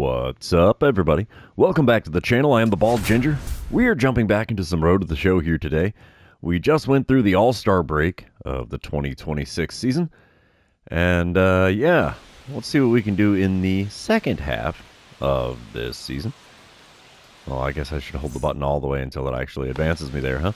What's up, everybody? Welcome back to the channel. I am the Bald Ginger. We are jumping back into some Road to the Show here today. We just went through the All-Star break of the 2026 season. And, yeah, let's see what we can do in the second half of this season. Well, I guess I should hold the button all the way until it actually advances me there, huh?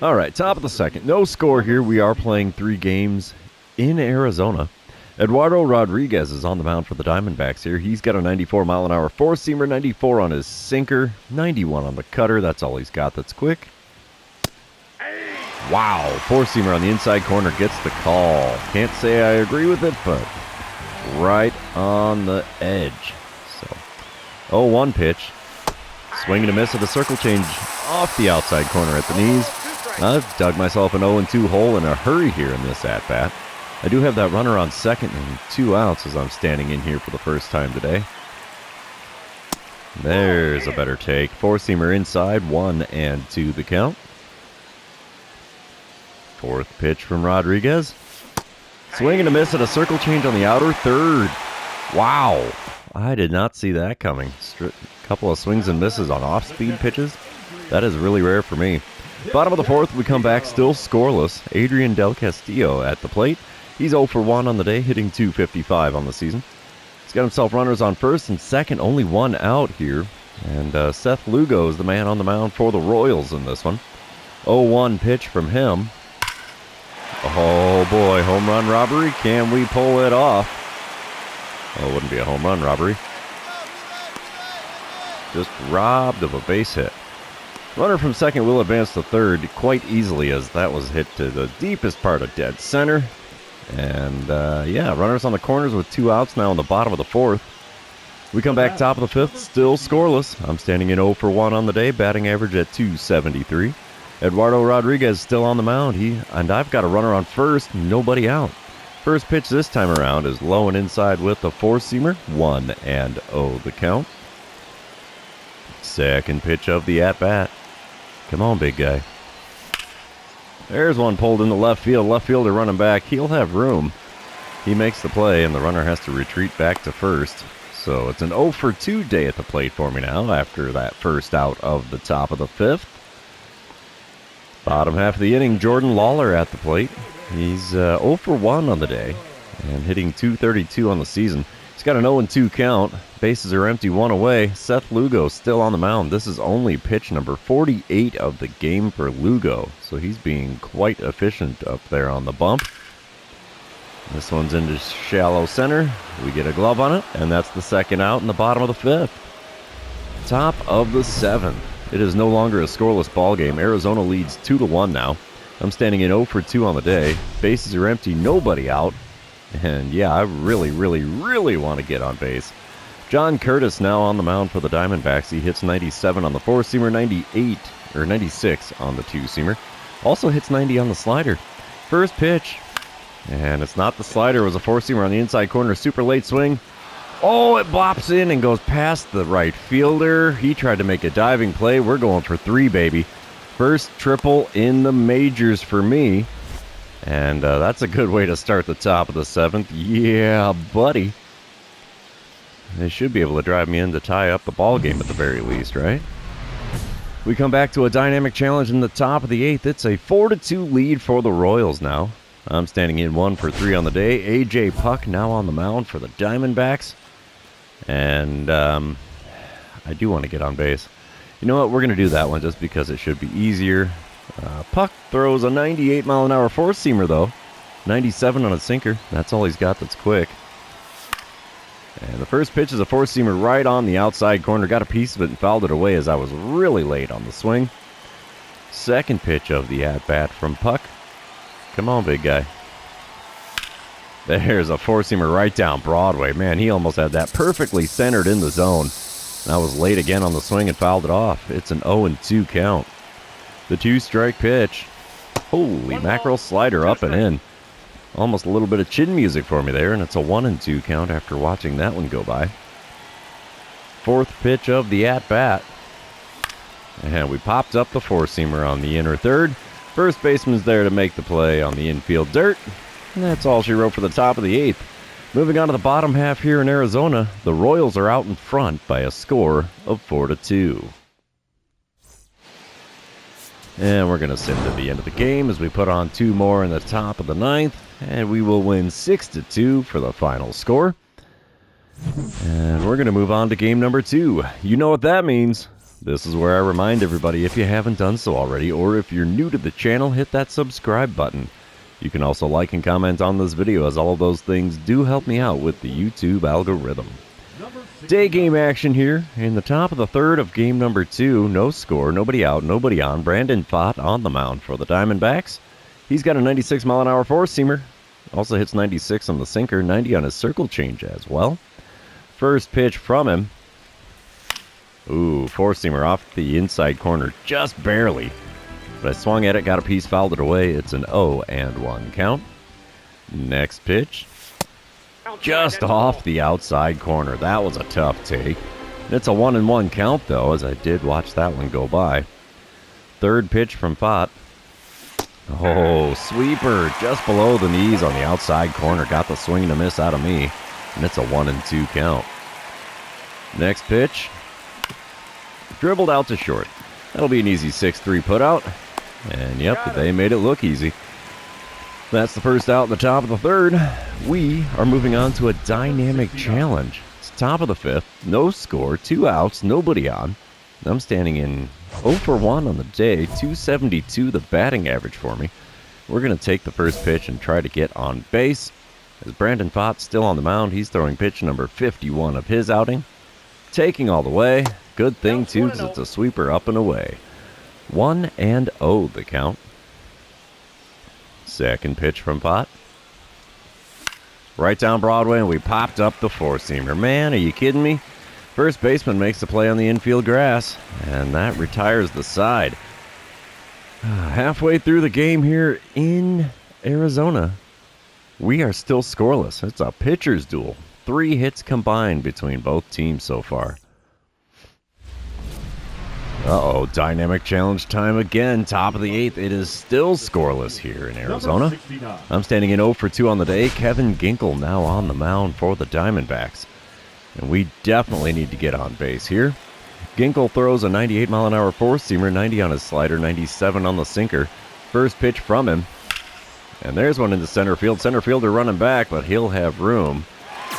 All right, top of the second. No score here. We are playing 3 games in Arizona. Eduardo Rodriguez is on the mound for the Diamondbacks here. He's got a 94-mile-an-hour four-seamer, 94 on his sinker, 91 on the cutter. That's all he's got that's quick. Wow, four-seamer on the inside corner gets the call. Can't say I agree with it, but right on the edge. So, 0-1 pitch. Swing and a miss at the circle change off the outside corner at the knees. I've dug myself an 0-2 hole in a hurry here in this at-bat. I do have that runner on second and 2 outs as I'm standing in here for the first time today. There's a better take. Four-seamer inside, 1-2 the count. Fourth pitch from Rodriguez. Swing and a miss at a circle change on the outer third. Wow, I did not see that coming. Couple of swings and misses on off-speed pitches. That is really rare for me. Bottom of the fourth, we come back still scoreless. Adrian Del Castillo at the plate. He's 0 for 1 on the day, hitting .255 on the season. He's got himself runners on first and second, only 1 out here. And Seth Lugo is the man on the mound for the Royals in this one. 0-1 pitch from him. Oh boy, home run robbery. Can we pull it off? Oh, it wouldn't be a home run robbery. Just robbed of a base hit. Runner from second will advance to third quite easily as that was hit to the deepest part of dead center. And, yeah, runners on the corners with 2 outs now in the bottom of the fourth. We come back top of the fifth, still scoreless. I'm standing in 0 for 1 on the day, batting average at .273. Eduardo Rodriguez still on the mound. And I've got a runner on first, nobody out. First pitch this time around is low and inside with a four-seamer, 1-0 the count. Second pitch of the at-bat. Come on, big guy. There's one pulled into left field. Left fielder running back. He'll have room. He makes the play, and the runner has to retreat back to first. So it's an 0 for 2 day at the plate for me now after that first out of the top of the fifth. Bottom half of the inning, Jordan Lawler at the plate. He's 0 for 1 on the day and hitting .232 on the season. He's got an 0-2 count. Bases are empty, 1 away. Seth Lugo still on the mound. This is only pitch number 48 of the game for Lugo. So he's being quite efficient up there on the bump. This one's into shallow center. We get a glove on it, and that's the second out in the bottom of the fifth. Top of the seventh. It is no longer a scoreless ball game. Arizona leads 2-1 now. I'm standing in 0 for 2 on the day. Bases are empty, nobody out. And yeah, I really want to get on base. John Curtis now on the mound for the Diamondbacks. He hits 97 on the four-seamer, 96 on the two-seamer. Also hits 90 on the slider. First pitch. And it's not the slider. It was a four-seamer on the inside corner. Super late swing. Oh, it bops in and goes past the right fielder. He tried to make a diving play. We're going for 3, baby. First triple in the majors for me. And that's a good way to start the top of the seventh. Yeah, buddy. They should be able to drive me in to tie up the ball game at the very least, right? We come back to a dynamic challenge in the top of the eighth. It's a 4-2 lead for the Royals now. I'm standing in 1 for 3 on the day. A.J. Puck now on the mound for the Diamondbacks. And I do want to get on base. You know what? We're going to do that one just because it should be easier. Puck throws a 98-mile-an-hour four-seamer, though. 97 on a sinker. That's all he's got that's quick. And the first pitch is a four-seamer right on the outside corner. Got a piece of it and fouled it away as I was really late on the swing. Second pitch of the at-bat from Puck. Come on, big guy. There's a four-seamer right down Broadway. Man, he almost had that perfectly centered in the zone. And I was late again on the swing and fouled it off. It's an 0-2 count. The 2-strike pitch. Holy mackerel, slider up and in. Almost a little bit of chin music for me there, and it's a 1-2 count after watching that one go by. Fourth pitch of the at-bat. And we popped up the four-seamer on the inner third. First baseman's there to make the play on the infield dirt. And that's all she wrote for the top of the eighth. Moving on to the bottom half here in Arizona, the Royals are out in front by a score of 4-2. And we're going to sim to the end of the game as we put on 2 more in the top of the 9th, and we will win 6-2 for the final score. And we're going to move on to game number 2. You know what that means. This is where I remind everybody, if you haven't done so already, or if you're new to the channel, hit that subscribe button. You can also like and comment on this video, as all of those things do help me out with the YouTube algorithm. Day game action here in the top of the 3rd of game number 2. No score, nobody out, nobody on. Brandon Pfaadt on the mound for the Diamondbacks. He's got a 96-mile-an-hour four-seamer. Also hits 96 on the sinker, 90 on his circle change as well. First pitch from him. Ooh, four-seamer off the inside corner, just barely. But I swung at it, got a piece, fouled it away. It's an 0-1 count. Next pitch. Just off the outside corner. That was a tough take. It's a 1-1 count, though, as I did watch that one go by. Third pitch from Pfaadt. Oh, sweeper just below the knees on the outside corner. Got the swing and a miss out of me. And it's a 1-2 count. Next pitch. Dribbled out to short. That'll be an easy 6-3 putout. And yep, they made it look easy. That's the first out in the top of the 3rd. We are moving on to a dynamic challenge. It's top of the 5th, no score, 2 outs, nobody on. I'm standing in 0-for-1 on the day, 272 the batting average for me. We're going to take the first pitch and try to get on base. As Brandon Pfaadt's still on the mound, he's throwing pitch number 51 of his outing. Taking all the way. Good thing, too, because it's a sweeper up and away. 1-0 the count. Second pitch from Pfaadt. Right down Broadway, and we popped up the four-seamer. Man, are you kidding me? First baseman makes the play on the infield grass, and that retires the side. Halfway through the game here in Arizona, we are still scoreless. It's a pitcher's duel. 3 hits combined between both teams so far. Uh-oh, dynamic challenge time again. Top of the 8th. It is still scoreless here in Arizona. I'm standing in 0-for-2 on the day. Kevin Ginkel now on the mound for the Diamondbacks. And we definitely need to get on base here. Ginkel throws a 98-mile-an-hour four-seamer, 90 on his slider, 97 on the sinker. First pitch from him. And there's one into center field. Center fielder running back, but he'll have room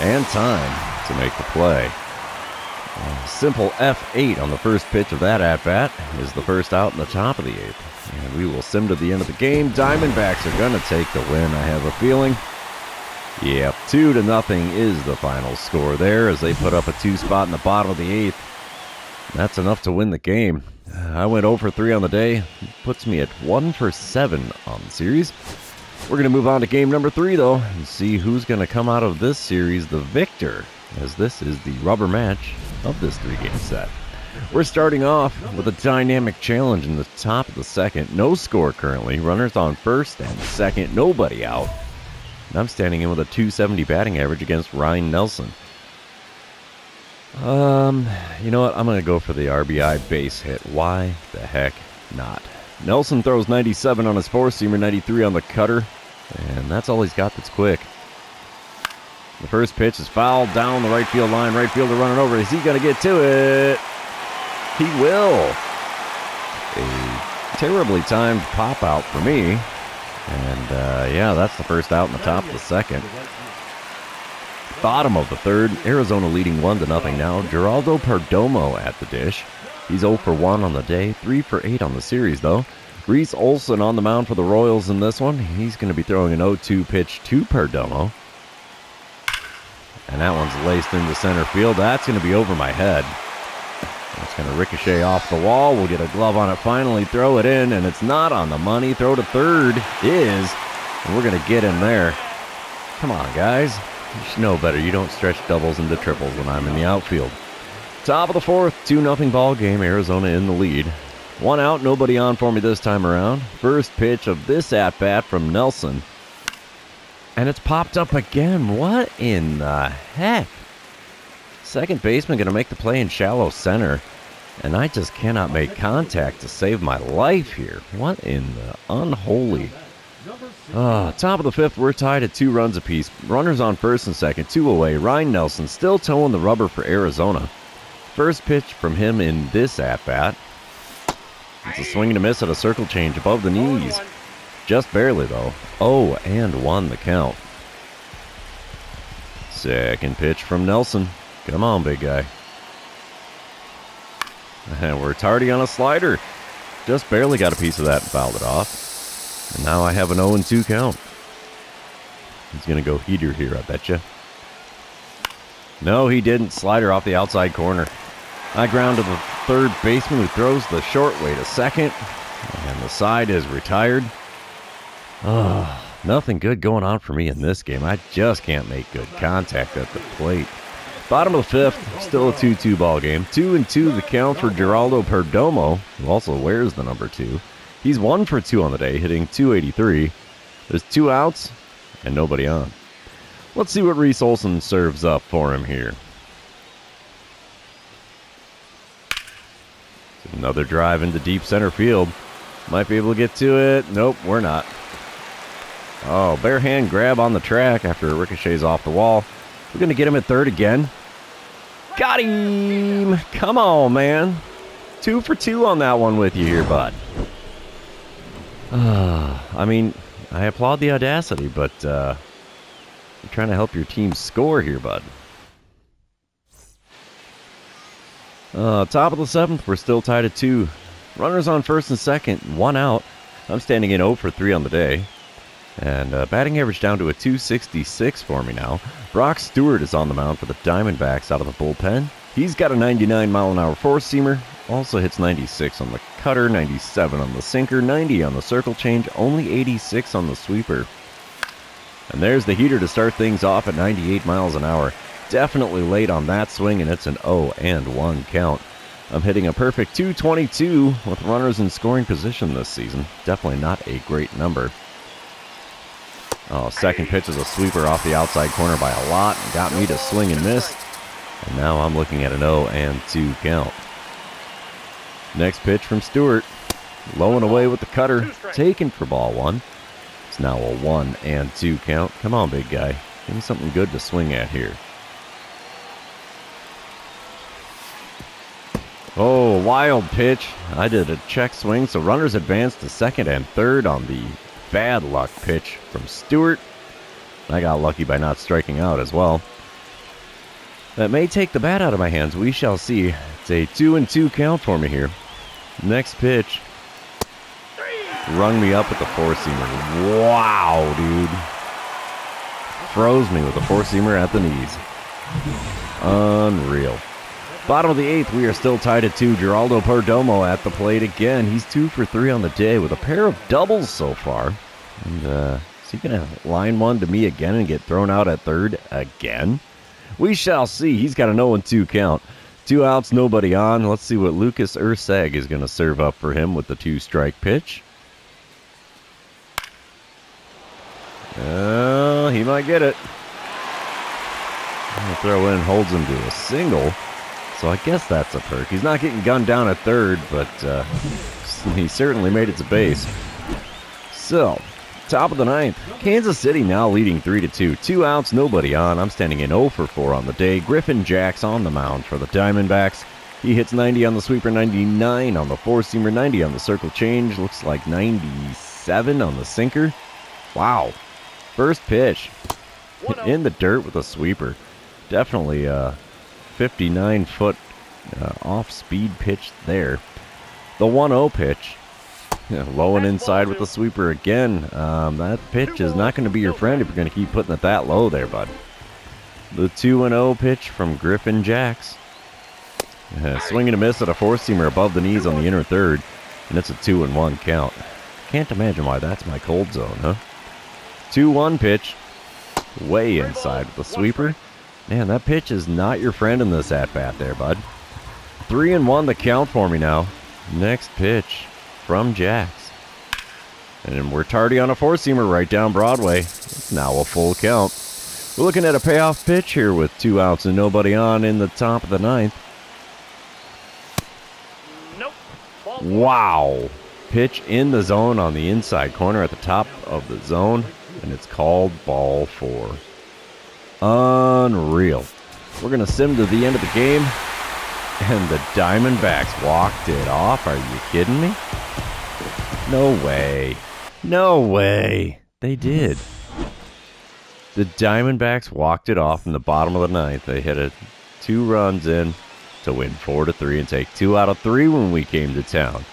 and time to make the play. Simple F8 on the first pitch of that at-bat is the first out in the top of the 8th. And we will sim to the end of the game. Diamondbacks are going to take the win, I have a feeling. Yep, 2-0 is the final score there as they put up a 2 spot in the bottom of the 8th. That's enough to win the game. I went 0-for-3 on the day. Puts me at 1-for-7 on the series. We're going to move on to game number 3, though, and see who's going to come out of this series the victor, as this is the rubber match of this 3-game set. We're starting off with a dynamic challenge in the top of the 2nd. No score currently. Runners on first and second. Nobody out. And I'm standing in with a 270 batting average against Ryan Nelson. You know what? I'm going to go for the RBI base hit. Why the heck not? Nelson throws 97 on his four-seamer, 93 on the cutter. And that's all he's got that's quick. The first pitch is fouled down the right field line. Right fielder running over. Is he going to get to it? He will. A terribly timed pop out for me. And, yeah, that's the first out in the top of the 2nd. Bottom of the 3rd. Arizona leading 1-0 now. Geraldo Perdomo at the dish. He's 0-for-1 on the day. 3-for-8 on the series, though. Reese Olson on the mound for the Royals in this one. He's going to be throwing an 0-2 pitch to Perdomo. And that one's laced into center field. That's going to be over my head. It's going to ricochet off the wall. We'll get a glove on it finally. Throw it in, and it's not on the money. Throw to third is. And we're going to get him there. Come on, guys. You should know better. You don't stretch doubles into triples when I'm in the outfield. Top of the 4th, 2-0 ball game. Arizona in the lead. 1 out, nobody on for me this time around. First pitch of this at-bat from Nelson. And it's popped up again. What in the heck? Second baseman going to make the play in shallow center. And I just cannot make contact to save my life here. What in the unholy? Top of the fifth, we're tied at 2 runs apiece. Runners on first and second, 2 away. Ryan Nelson still towing the rubber for Arizona. First pitch from him in this at-bat. It's a swing and a miss at a circle change above the knees. Just barely, though. 0-1 the count. Second pitch from Nelson. Come on, big guy. And we're tardy on a slider. Just barely got a piece of that and fouled it off. And now I have an 0-2 count. He's going to go heater here, I betcha. No, he didn't. Slider off the outside corner. I ground to the third baseman who throws the short way to second. And the side is retired. Nothing good going on for me in this game. I just can't make good contact at the plate. Bottom of the fifth, still a 2-2 ball game. 2-2 the count for Geraldo Perdomo, who also wears the number 2. He's 1 for 2 on the day, hitting .283. There's 2 outs and nobody on. Let's see what Reese Olson serves up for him here. Another drive into deep center field. Might be able to get to it. Nope, we're not. Oh, bare hand grab on the track after it ricochets off the wall. We're going to get him at third again. Got him! Come on, man. 2 for 2 on that one with you here, bud. I mean, I applaud the audacity, but you're trying to help your team score here, bud. Top of the seventh, we're still tied at 2. Runners on first and second, 1 out. I'm standing in 0 for 3 on the day. And batting average down to a .266 for me now. Brock Stewart is on the mound for the Diamondbacks out of the bullpen. He's got a 99-mile-an-hour four-seamer. Also hits 96 on the cutter, 97 on the sinker, 90 on the circle change, only 86 on the sweeper. And there's the heater to start things off at 98 miles an hour. Definitely late on that swing, and it's an 0-1 count. I'm hitting a perfect .222 with runners in scoring position this season. Definitely not a great number. Second pitch is a sweeper off the outside corner by a lot. Got me to swing and miss. And now I'm looking at an 0-2 count. Next pitch from Stewart. Low and away with the cutter. Taken for ball 1. It's now a 1-2 count. Come on, big guy. Give me something good to swing at here. Oh, wild pitch. I did a check swing, so runners advanced to second and third on the bad luck pitch from Stewart. I got lucky by not striking out as well. That may take the bat out of my hands. We shall see. It's a 2-2 count for me here. Next pitch. Rung me up with the four-seamer. Wow, dude. Froze me with the four-seamer at the knees. Unreal. Bottom of the eighth, we are still tied at 2. Geraldo Perdomo at the plate again. He's 2 for 3 on the day with a pair of doubles so far. And is he going to line one to me again and get thrown out at third again? We shall see. He's got an 0-2 count. 2 outs, nobody on. Let's see what Lucas Ursag is going to serve up for him with the 2-strike pitch. He might get it. I'll throw in, holds him to a single. So I guess that's a perk. He's not getting gunned down at third, but he certainly made it to base. So, top of the ninth. Kansas City now leading 3-2. 2 outs, nobody on. I'm standing in 0 for 4 on the day. Griffin Jax on the mound for the Diamondbacks. He hits 90 on the sweeper, 99 on the four-seamer, 90 on the circle change. Looks like 97 on the sinker. Wow. First pitch. In the dirt with a sweeper. Definitely 59-foot off-speed pitch there. The 1-0 pitch. Low and inside with the sweeper again. That pitch is not going to be your friend if you're going to keep putting it that low there, bud. The 2-0 pitch from Griffin Jax. Swing and a miss at a four-seamer above the knees on the inner third. And it's a 2-1 count. Can't imagine why that's my cold zone, huh? 2-1 pitch. Way inside with the sweeper. Man, that pitch is not your friend in this at-bat there, bud. 3-1 the count for me now. Next pitch from Jax. And we're tardy on a four-seamer right down Broadway. It's now a full count. We're looking at a payoff pitch here with 2 outs and nobody on in the top of the ninth. Nope. Wow. Pitch in the zone on the inside corner at the top of the zone, and it's called ball 4. Unreal. We're going to sim to the end of the game, and the Diamondbacks walked it off. Are you kidding me? No way. No way. They did. The Diamondbacks walked it off in the bottom of the ninth. They hit 2 runs in to win 4-3 and take 2 out of 3 when we came to town.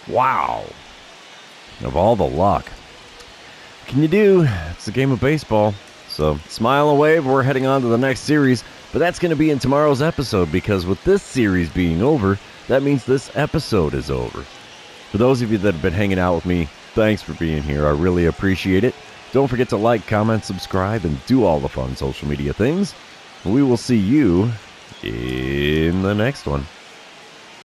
Wow. Of all the luck. What can you do? It's the game of baseball. So smile and wave. We're heading on to the next series. But that's going to be in tomorrow's episode, because with this series being over, that means this episode is over. For those of you that have been hanging out with me, thanks for being here. I really appreciate it. Don't forget to like, comment, subscribe, and do all the fun social media things. We will see you in the next one.